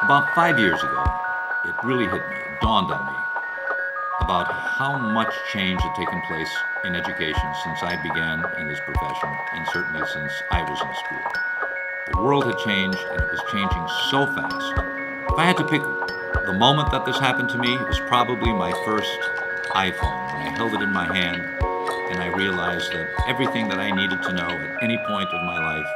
About 5 years ago, it really hit me, it dawned on me about how much change had taken place in education since I began in this profession, and certainly since I was in school. The world had changed, and it was changing so fast. If I had to pick the moment that this happened to me, it was probably my first iPhone, when I held it in my hand and I realized that everything that I needed to know at any point of my life,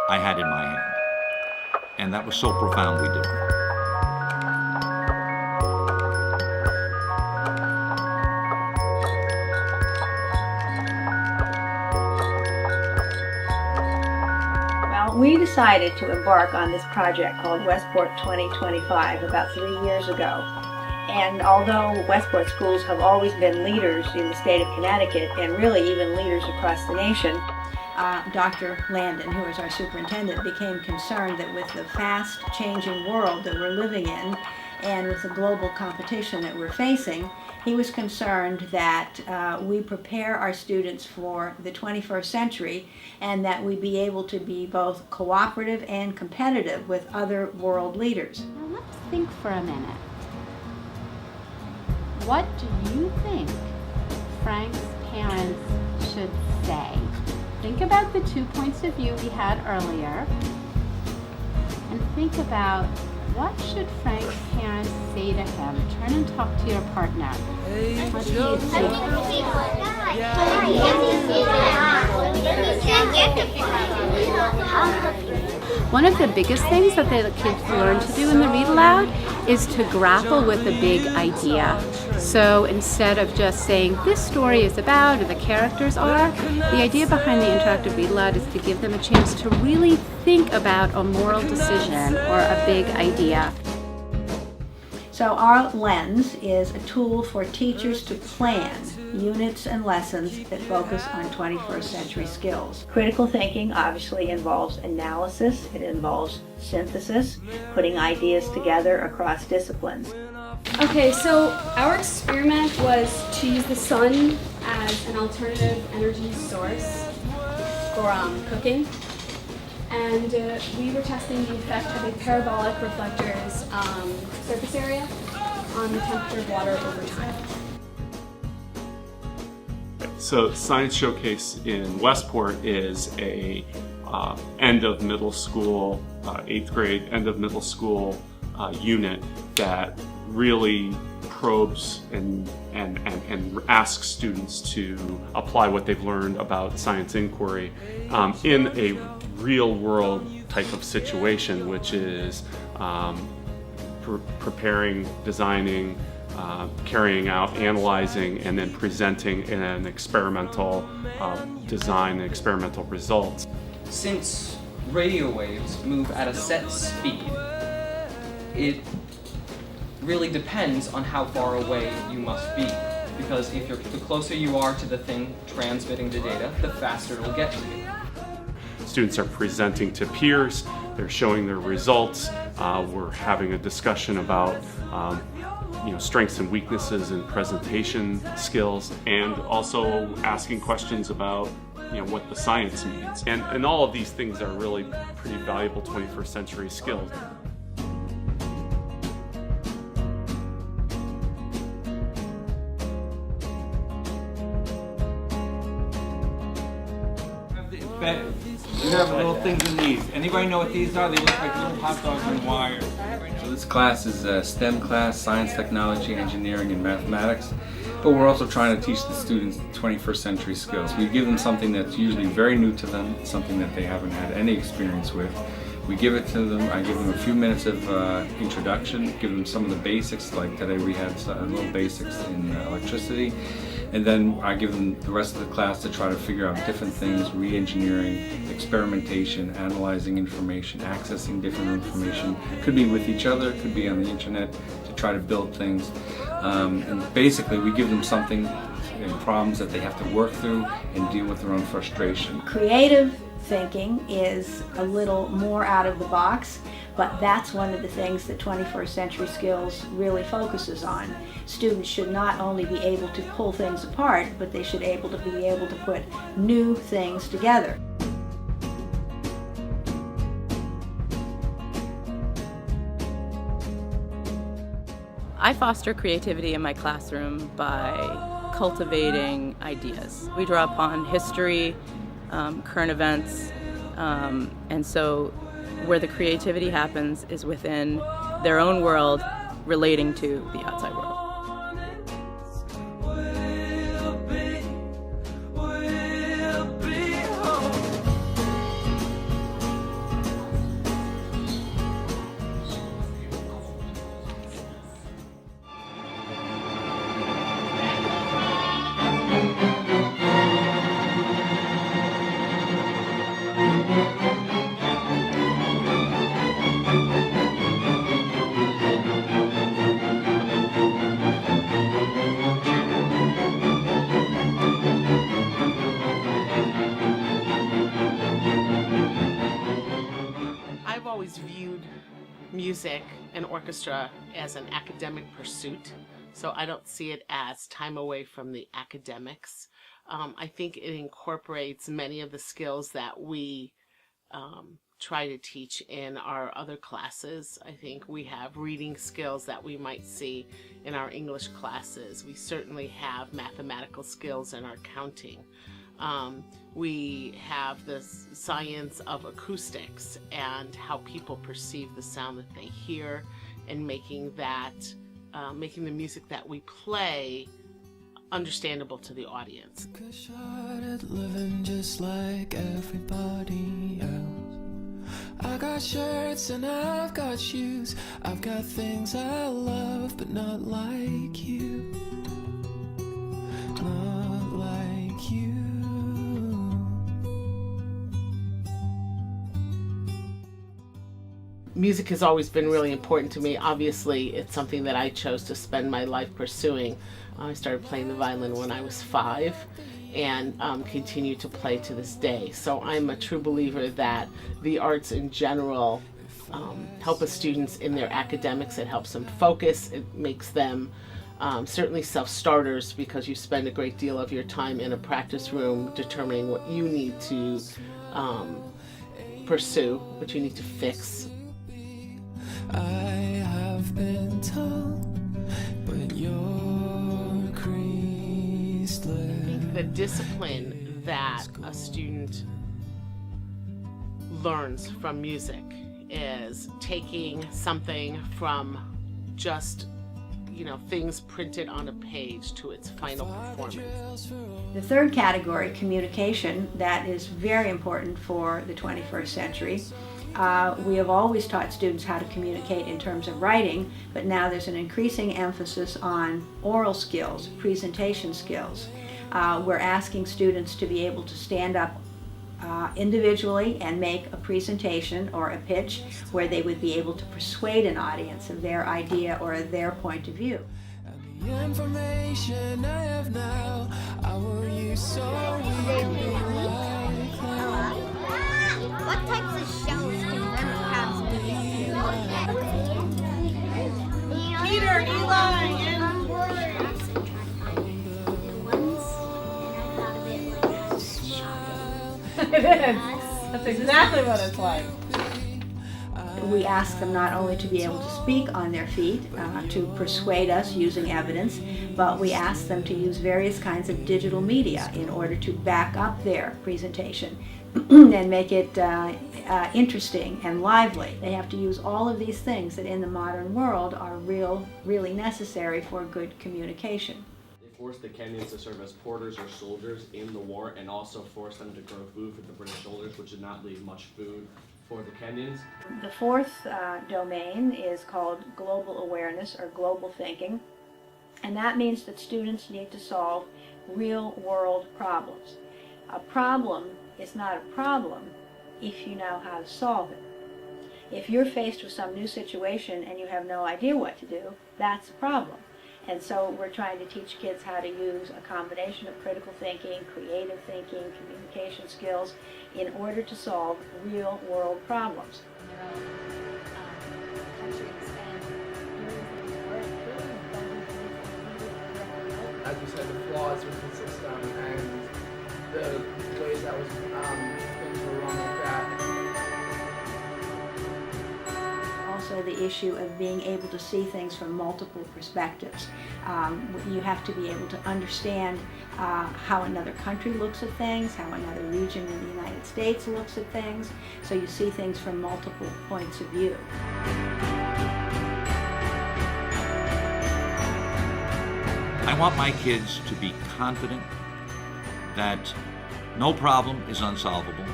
I had in my hand. And that was so profoundly different. Well, we decided to embark on this project called Westport 2025 about 3 years ago. And although Westport schools have always been leaders in the state of Connecticut, and really even leaders across the nation, Dr. Landon, who is our superintendent, became concerned that with the fast changing world that we're living in and with the global competition that we're facing, he was concerned that we prepare our students for the 21st century and that we be able to be both cooperative and competitive with other world leaders. Now let's think for a minute. What do you think Frank's parents should say? Think about the 2 points of view we had earlier, and think about what should Frank's parents say to him. Turn and talk to your partner. What do you think? One of the biggest things that the kids learn to do in the read aloud is to grapple with a big idea. So instead of just saying this story is about or the characters are, the idea behind the interactive read aloud is to give them a chance to really think about a moral decision or a big idea. So our lens is a tool for teachers to plan units and lessons that focus on 21st century skills. Critical thinking obviously involves analysis, it involves synthesis, putting ideas together across disciplines. Okay, so our experiment was to use the sun as an alternative energy source for cooking. And we were testing the effect of a parabolic reflector's surface area on the temperature of water over time. So Science Showcase in Westport is a end of middle school, 8th grade, end of middle school unit that really probes and asks students to apply what they've learned about science inquiry in a real world type of situation, which is preparing, designing, carrying out, analyzing, and then presenting in an experimental design and experimental results. Since radio waves move at a set speed, it really depends on how far away you must be. Because the closer you are to the thing transmitting the data, the faster it will get to you. Students are presenting to peers, they're showing their results, we're having a discussion about strengths and weaknesses in presentation skills, and also asking questions about what the science means. And all of these things are really pretty valuable 21st century skills. You have little things in these. Anybody know what these are? They look like little hot dogs on wire. So this class is a STEM class, science, technology, engineering, and mathematics. But we're also trying to teach the students 21st century skills. We give them something that's usually very new to them, something that they haven't had any experience with. We give it to them, I give them a few minutes of introduction, give them some of the basics, like today we had little basics in electricity. And then I give them the rest of the class to try to figure out different things, re-engineering, experimentation, analyzing information, accessing different information. Could be with each other, could be on the internet, to try to build things. And basically we give them something, problems that they have to work through and deal with their own frustration. Creative thinking is a little more out of the box, but that's one of the things that 21st century skills really focuses on. Students should not only be able to pull things apart, but they should be able to put new things together. I foster creativity in my classroom by cultivating ideas. We draw upon history, current events, and so where the creativity happens is within their own world relating to the outside world. I've always viewed music and orchestra as an academic pursuit, so I don't see it as time away from the academics. I think it incorporates many of the skills that we try to teach in our other classes. I think we have reading skills that we might see in our English classes. We certainly have mathematical skills in our counting. We have the science of acoustics and how people perceive the sound that they hear, and making the music that we play understandable to the audience. Living just like everybody else. I got shirts and I've got shoes. I've got things I love, but not like you. Not like you. Music has always been really important to me. Obviously, it's something that I chose to spend my life pursuing. I started playing the violin when I was 5 and continue to play to this day. So I'm a true believer that the arts in general help students in their academics. It helps them focus. It makes them certainly self-starters, because you spend a great deal of your time in a practice room determining what you need to pursue, what you need to fix. I have been told, but you're creased lips. The discipline that a student learns from music is taking something from just, things printed on a page to its final performance. The third category, communication, that is very important for the 21st century. We have always taught students how to communicate in terms of writing, but now there's an increasing emphasis on oral skills, presentation skills. We're asking students to be able to stand up individually and make a presentation or a pitch where they would be able to persuade an audience of their idea or their point of view. And the information I have now, I will use so we can be like cloud. What types of shells do reptiles need? Peter, Eli, and it is. That's exactly what it's like. We ask them not only to be able to speak on their feet, to persuade us using evidence, but we ask them to use various kinds of digital media in order to back up their presentation and make it interesting and lively. They have to use all of these things that in the modern world are really necessary for good communication. Forced the Kenyans to serve as porters or soldiers in the war, and also forced them to grow food for the British soldiers, which did not leave much food for the Kenyans. The fourth domain is called global awareness or global thinking, and that means that students need to solve real world problems. A problem is not a problem if you know how to solve it. If you're faced with some new situation and you have no idea what to do, that's a problem. And so we're trying to teach kids how to use a combination of critical thinking, creative thinking, communication skills in order to solve real-world problems. As you said, the flaws with the system and the ways that things were wrong with that. Also also the issue of being able to see things from multiple perspectives. You have to be able to understand how another country looks at things, how another region in the United States looks at things, so you see things from multiple points of view. I want my kids to be confident that no problem is unsolvable,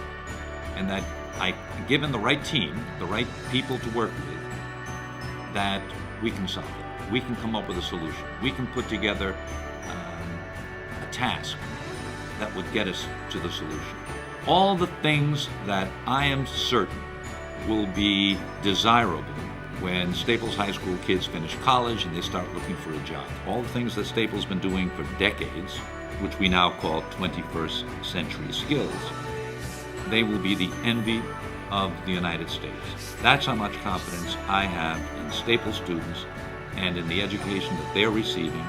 and that given the right team, the right people to work with, that we can solve it. We can come up with a solution. We can put together a task that would get us to the solution. All the things that I am certain will be desirable when Staples High School kids finish college and they start looking for a job. All the things that Staples has been doing for decades, which we now call 21st century skills, they will be the envy of the United States. That's how much confidence I have in Staples students and in the education that they're receiving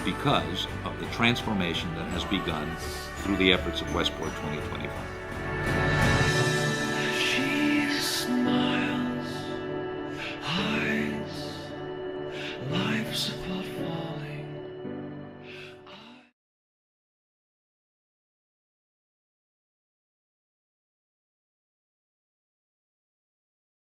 because of the transformation that has begun through the efforts of Westport 2025.